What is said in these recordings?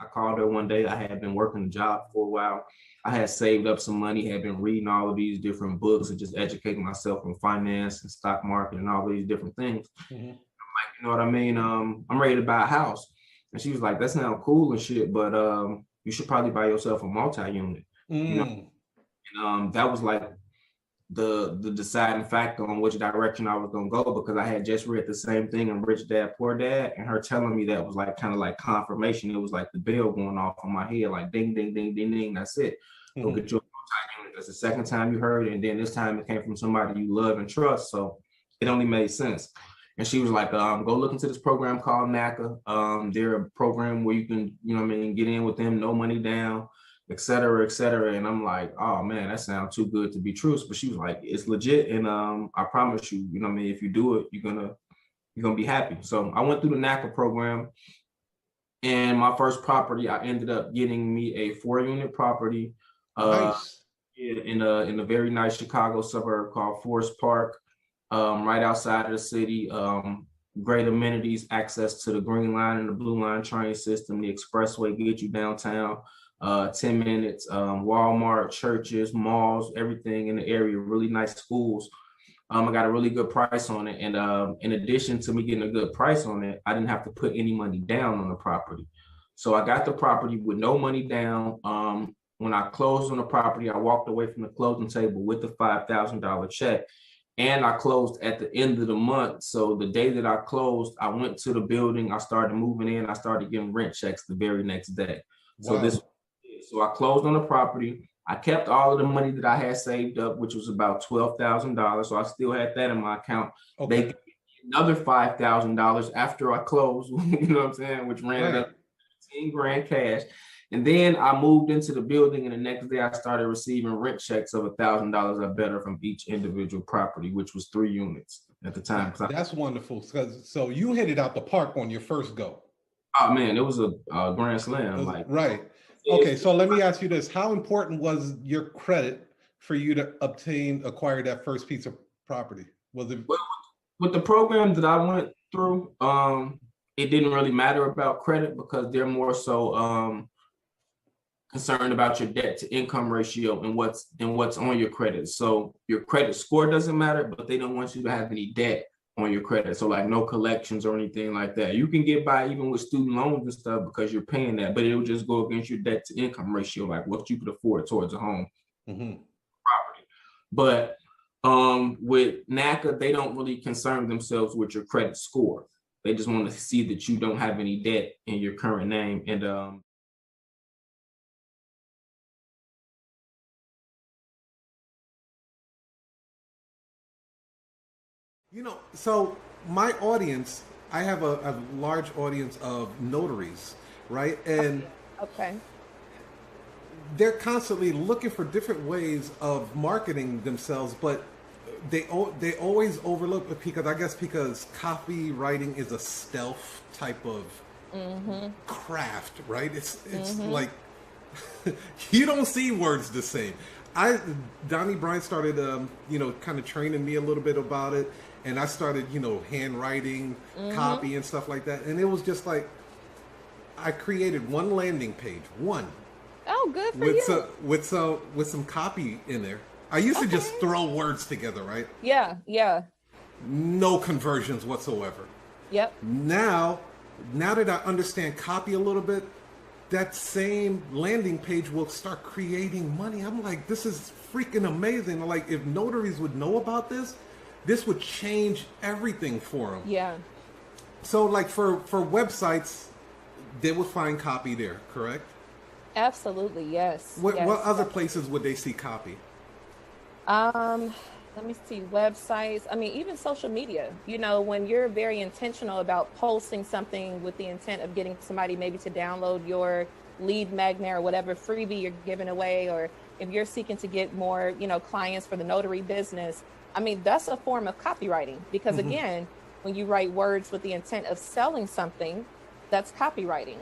I called her one day. I had been working a job for a while. I had saved up some money, had been reading all of these different books and just educating myself on finance and stock market and all these different things. Mm-hmm. You know what I mean? I'm ready to buy a house. And she was like, that sounds cool and shit, but you should probably buy yourself a multi-unit. You know, Mm. and that was like the deciding factor on which direction I was gonna go, because I had just read the same thing in Rich Dad Poor Dad, and her telling me that was like kind of like confirmation. It was like the bell going off on my head, like ding, ding, ding, ding, ding. That's it. Go get your multi-unit. That's the second time you heard it, and then this time it came from somebody you love and trust. So it only made sense. And she was like, go look into this program called NACA. They're a program where you can, you know what I mean, get in with them, no money down, et cetera, et cetera. And I'm like, oh man, that sounds too good to be true. But she was like, it's legit. And I promise you, you know what I mean, if you do it, you're gonna be happy. So I went through the NACA program, and my first property, I ended up getting me a 4-unit property Nice. in a very nice Chicago suburb called Forest Park, right outside of the city. Great amenities, access to the Green Line and the Blue Line train system. The expressway gets you downtown, 10 minutes. Walmart, churches, malls, everything in the area. Really nice schools. I got a really good price on it. And in addition to me getting a good price on it, I didn't have to put any money down on the property. So I got the property with no money down. When I closed on the property, I walked away from the closing table with the $5,000 check. And I closed at the end of the month. So the day that I closed, I went to the building. I started moving in. I started getting rent checks the very next day. Wow. So I closed on the property. I kept all of the money that I had saved up, which was about $12,000. So I still had that in my account. Okay. They gave me another $5,000 after I closed, you know what I'm saying, which ran up 10 grand cash. And then I moved into the building, and the next day I started receiving rent checks of $1,000 or better from each individual property, which was 3 units at the time. That's wonderful. So you hit it out the park on your first go. Oh man, it was a grand slam. Right. Okay, so let me ask you this: how important was your credit for you to acquire that first piece of property? Was it with the program that I went through? It didn't really matter about credit, because they're more so concerned about your debt to income ratio and what's on your credit. So your credit score doesn't matter, but they don't want you to have any debt on your credit. So like no collections or anything like that. You can get by even with student loans and stuff because you're paying that, but it'll just go against your debt to income ratio, like what you could afford towards a home property. But with NACA, they don't really concern themselves with your credit score. They just want to see that you don't have any debt in your current name. And so my audience, I have a large audience of notaries, right? And okay. They're constantly looking for different ways of marketing themselves, but they always overlook, because copywriting is a stealth type of craft, right? It's like you don't see words the same. Donnie Bryant started, kind of training me a little bit about it, and I started, handwriting, copy and stuff like that. And it was just like, I created one landing page, Oh, good for you. With some copy in there. I used to just throw words together, right? Yeah. No conversions whatsoever. Yep. Now that I understand copy a little bit, that same landing page will start creating money. I'm like, this is freaking amazing. Like, if notaries would know about this would change everything for them. Yeah. So, like, for websites, they would find copy there, correct? Absolutely, yes. What yes. other places would they see copy? Let me see, websites. I mean, even social media. When you're very intentional about posting something with the intent of getting somebody maybe to download your lead magnet or whatever freebie you're giving away, or if you're seeking to get more, clients for the notary business, I mean, that's a form of copywriting, because again, when you write words with the intent of selling something, that's copywriting.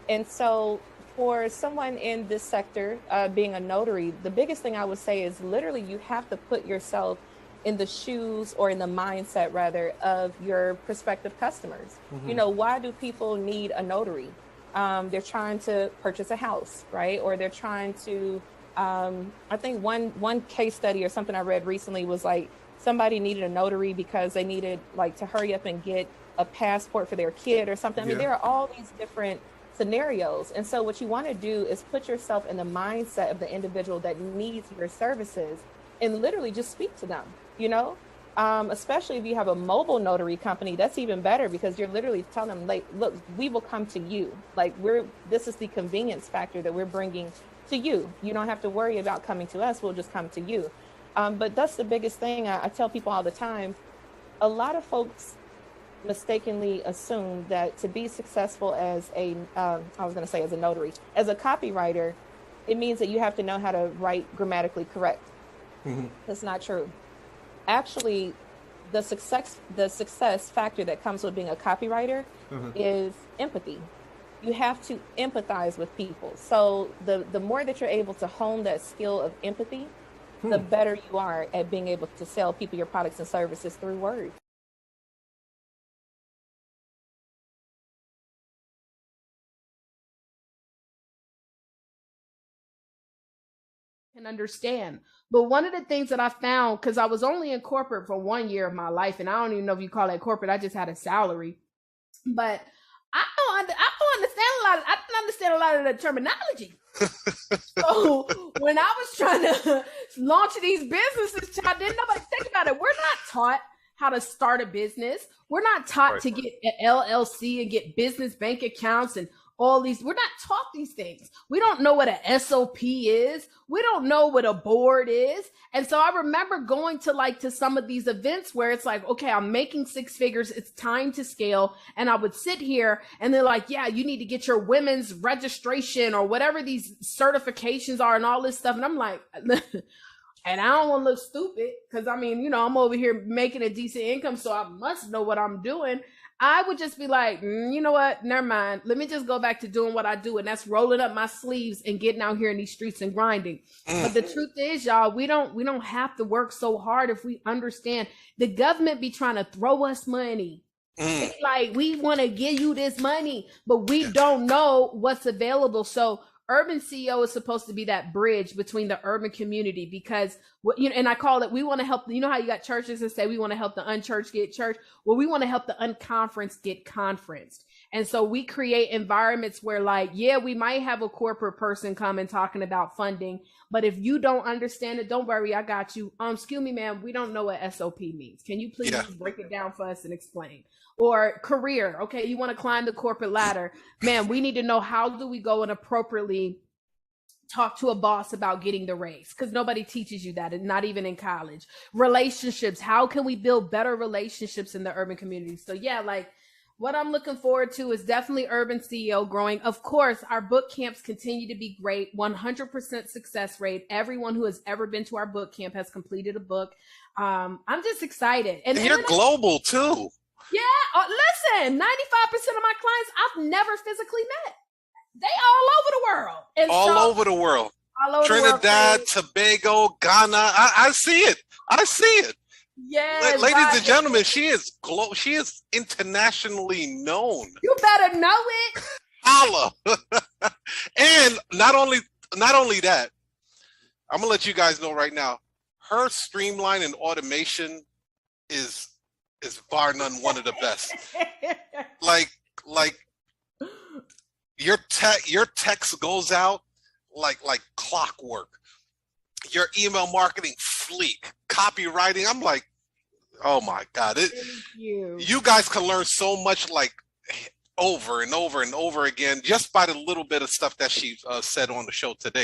And so for someone in this sector, being a notary, the biggest thing I would say is literally you have to put yourself in the shoes, or in the mindset rather, of your prospective customers. Why do people need a notary? they're trying to purchase a house, right? Or they're trying to, I think one case study or something I read recently was like somebody needed a notary because they needed like to hurry up and get a passport for their kid or something. I mean, there are all these different scenarios. And so what you want to do is put yourself in the mindset of the individual that needs your services and literally just speak to them, you know? Especially if you have a mobile notary company, that's even better because you're literally telling them, like, look, we will come to you. Like this is the convenience factor that we're bringing to you. You don't have to worry about coming to us. We'll just come to you. But that's the biggest thing. I tell people all the time, a lot of folks mistakenly assume that to be successful as as a notary, as a copywriter, it means that you have to know how to write grammatically correct. Mm-hmm. That's not true. Actually, the success factor that comes with being a copywriter is empathy. You have to empathize with people. So the more that you're able to hone that skill of empathy, the better you are at being able to sell people your products and services through words. Can understand. But one of the things that I found, because I was only in corporate for 1 year of my life, and I don't even know if you call that corporate, I just had a salary. But I don't understand a lot of the terminology. So when I was trying to launch these businesses, child, didn't nobody think about it. We're not taught how to start a business. We're not taught to get an LLC and get business bank accounts and all these. We're not taught these things. We don't know what a SOP is. We don't know what a board is. And so I remember going to some of these events where it's like, okay, I'm making 6 figures. It's time to scale. And I would sit here and they're like, yeah, you need to get your women's registration or whatever these certifications are and all this stuff. And I'm like, and I don't want to look stupid because I mean, I'm over here making a decent income, so I must know what I'm doing. I would just be like, you know what? Never mind. Let me just go back to doing what I do. And that's rolling up my sleeves and getting out here in these streets and grinding. But the truth is, y'all, we don't have to work so hard if we understand the government be trying to throw us money. It's like, we want to give you this money, but we don't know what's available. So Urban CEO is supposed to be that bridge between the urban community because, and I call it, we want to help, you know how you got churches that say we want to help the unchurched get church? Well, we want to help the unconferenced get conferenced. And so we create environments where we might have a corporate person come and talking about funding, but if you don't understand it, don't worry, I got you. Excuse me, ma'am, we don't know what SOP means. Can you please break it down for us and explain? Or career. Okay, you want to climb the corporate ladder. Man, we need to know how do we go and appropriately talk to a boss about getting the raise because nobody teaches you that, and not even in college. Relationships. How can we build better relationships in the urban community? So what I'm looking forward to is definitely Urban CEO growing. Of course, our boot camps continue to be great. 100% success rate. Everyone who has ever been to our boot camp has completed a book. I'm just excited. And you're global too. Yeah, listen, 95% of my clients I've never physically met. They all over the world. And all over the world. Trinidad, Tobago, Ghana. I see it. I see it. Yes, ladies and gentlemen, she is internationally known. You better know it. Holla. And not only that, I'm gonna let you guys know right now, her streamline and automation is bar none one of the best. like your text goes out like clockwork. Your email marketing fleek, copywriting. I'm like, oh my God. You guys can learn so much over and over and over again just by the little bit of stuff that she said on the show today.